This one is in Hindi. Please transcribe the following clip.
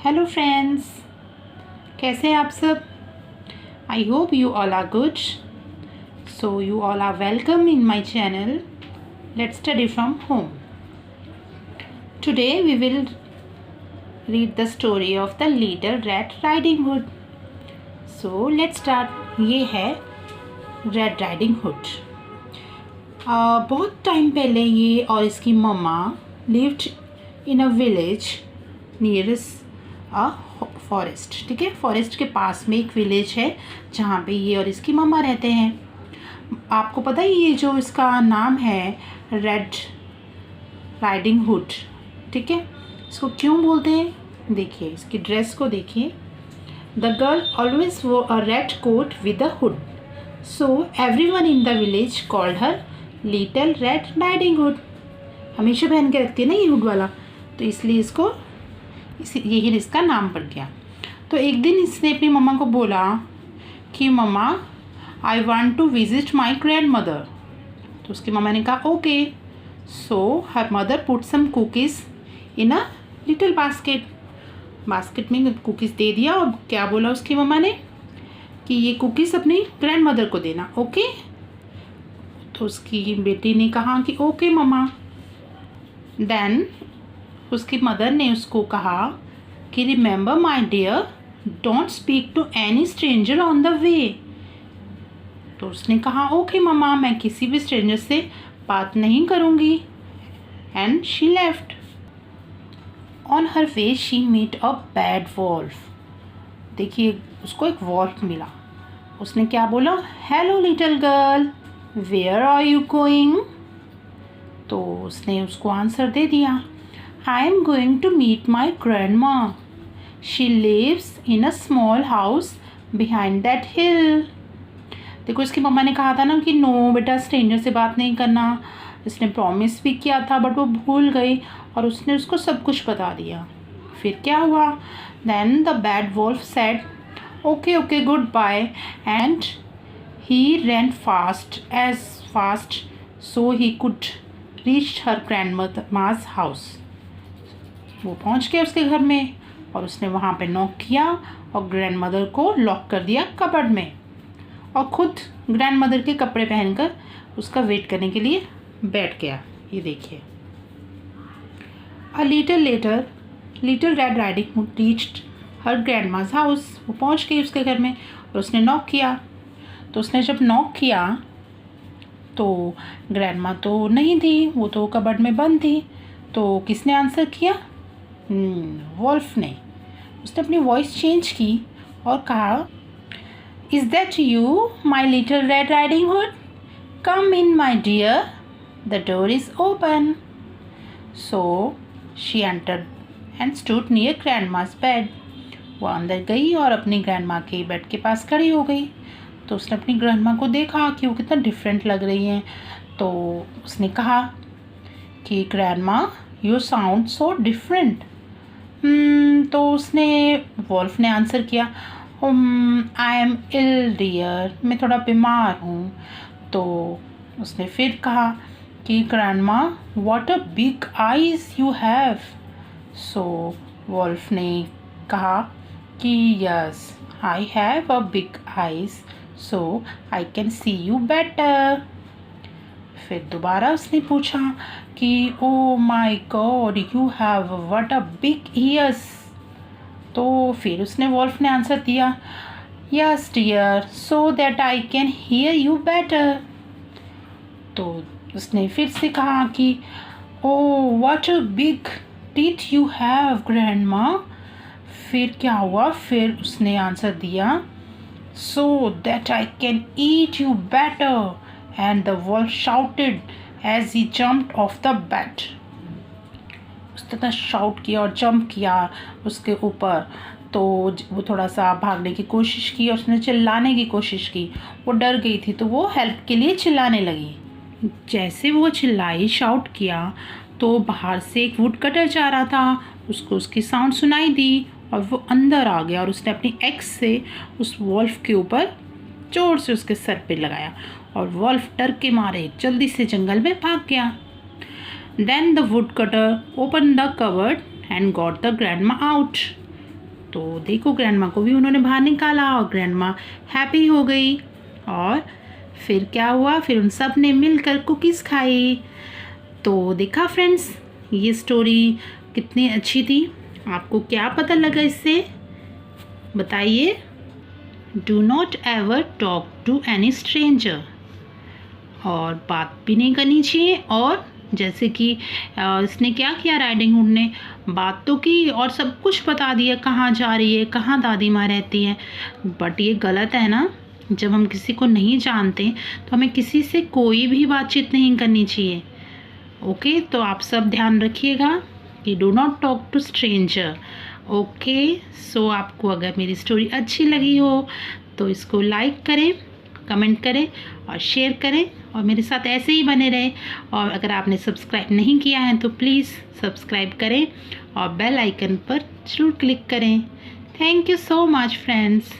हेलो फ्रेंड्स, कैसे हैं आप सब? I hope you all are good. So you all are welcome in my channel let's study from home. Today we will read the story of the Little Red Riding Hood. So let's start. ये है रेड राइडिंग हुड. बहुत टाइम पहले ये और इसकी मम्मा lived in a village near a forest. ठीक है, फॉरेस्ट के पास में एक विलेज है जहाँ पे ये और इसकी मम्मा रहते हैं. आपको पता है ये जो इसका नाम है रेड राइडिंग हुड, ठीक है, इसको क्यों बोलते हैं? देखिए इसकी ड्रेस को देखिए. The girl always wore a red coat with a hood, so everyone in the village called her Little Red Riding Hood. हमेशा पहन के रखती है ना ये हुड वाला, तो इसलिए इसको यही इसका नाम पड़ गया. तो एक दिन इसने अपनी मम्मा को बोला कि मम्मा I want to visit my grandmother. तो उसकी मम्मा ने कहा okay. So her mother put some cookies in a little basket में कुकीज़ दे दिया. और क्या बोला उसकी मम्मा ने कि ये कुकीज़ अपनी ग्रैंड मदर को देना. ओके. तो उसकी बेटी ने कहा कि ओके मम्मा. देन उसकी मदर ने उसको कहा कि remember my dear, don't speak to any stranger on the way. तो उसने कहा ओके मम्मा, मैं किसी भी स्ट्रेंजर से बात नहीं करूँगी. And she left. On her way she meet a bad wolf. देखिए उसको एक वॉल्फ मिला. उसने क्या बोला? Hello little girl, where are you going? तो उसने उसको आंसर दे दिया, I am going to meet my grandma. She lives in a small house behind that hill. देखो इसकी मम्मा ने कहा था ना कि नो बेटा स्ट्रेंजर से बात नहीं करना. इसने प्रॉमिस भी किया था बट वो भूल गई और उसने उसको सब कुछ बता दिया. फिर क्या हुआ? Then the bad wolf said okay okay goodbye and he ran fast so he could reach her grandma's house. वो पहुंच गया उसके घर में और उसने वहाँ पे नॉक किया और ग्रैंड मदर को लॉक कर दिया कबर्ड में और ख़ुद ग्रैंड मदर के कपड़े पहनकर उसका वेट करने के लिए बैठ गया. ये देखिए. A little later Little Red Riding Hood reached her grandma's house. वो पहुँच गई उसके घर में और उसने नॉक किया. तो उसने जब नॉक किया तो ग्रैंडमा तो नहीं थी, वो तो कबर्ड में बंद थी. तो किसने आंसर किया? वॉल्फ ने. उसने अपनी वॉइस चेंज की और कहा is that you my Little Red Riding Hood? Come in my dear, the door is open. So she entered and stood near grandma's bed. वो अंदर गई और अपनी ग्रैंडमा के बेड के पास खड़ी हो गई. तो उसने अपनी ग्रैंडमा को देखा कि वो कितना डिफरेंट लग रही हैं. तो उसने कहा कि grandma you sound so different. तो उसने वॉल्फ ने आंसर किया आई एम इल डियर, मैं थोड़ा बीमार हूँ. तो उसने फिर कहा कि grandma what a big eyes you have. So wolf ने कहा कि yes I have a big eyes so I can see you better. फिर दोबारा उसने पूछा कि oh my god you have what a big ears. तो फिर उसने वॉल्फ ने आंसर दिया yes dear so that I can hear you better. तो उसने फिर से कहा कि oh what a big teeth you have grandma. फिर क्या हुआ? फिर उसने आंसर दिया सो that I can eat you better. And the wolf shouted as he jumped off the bed. उसने तो शाउट किया और जंप किया उसके ऊपर. तो वो थोड़ा सा भागने की कोशिश की और उसने चिल्लाने की कोशिश की. वो डर गई थी तो वो हेल्प के लिए चिल्लाने लगी. जैसे वो चिल्लाई, शाउट किया, तो बाहर से एक वुड कटर जा रहा था. उसको उसकी साउंड सुनाई दी और वो अंदर आ गया और उसने अपनी एक्स से उस वॉल्फ के ऊपर जोर से उसके सर पे लगाया और वॉल्फ डर के मारे जल्दी से जंगल में भाग गया. Then the woodcutter open the covered and got the grandma out. तो देखो ग्रैंडमा को भी उन्होंने बाहर निकाला और ग्रैंडमा हैप्पी हो गई। और फिर क्या हुआ, फिर उन सब ने मिलकर कुकीज़ खाई। तो देखा फ्रेंड्स, ये स्टोरी कितनी अच्छी थी। आपको क्या पता लगा इससे, बताइए। Do not ever talk to any stranger, और बात भी नहीं करनी चाहिए। और जैसे कि इसने क्या किया, राइडिंग हुड ने बात तो की और सब कुछ बता दिया, कहाँ जा रही है, कहाँ दादी माँ रहती है। बट ये गलत है ना, जब हम किसी को नहीं जानते तो हमें किसी से कोई भी बातचीत नहीं करनी चाहिए। ओके, तो आप सब ध्यान रखिएगा कि do not talk to stranger. Okay, so आपको अगर मेरी स्टोरी अच्छी लगी हो तो इसको लाइक करें, कमेंट करें और शेयर करें, और मेरे साथ ऐसे ही बने रहें। और अगर आपने सब्सक्राइब नहीं किया है तो प्लीज़ सब्सक्राइब करें और बेल आइकन पर ज़रूर क्लिक करें। Thank you so much friends.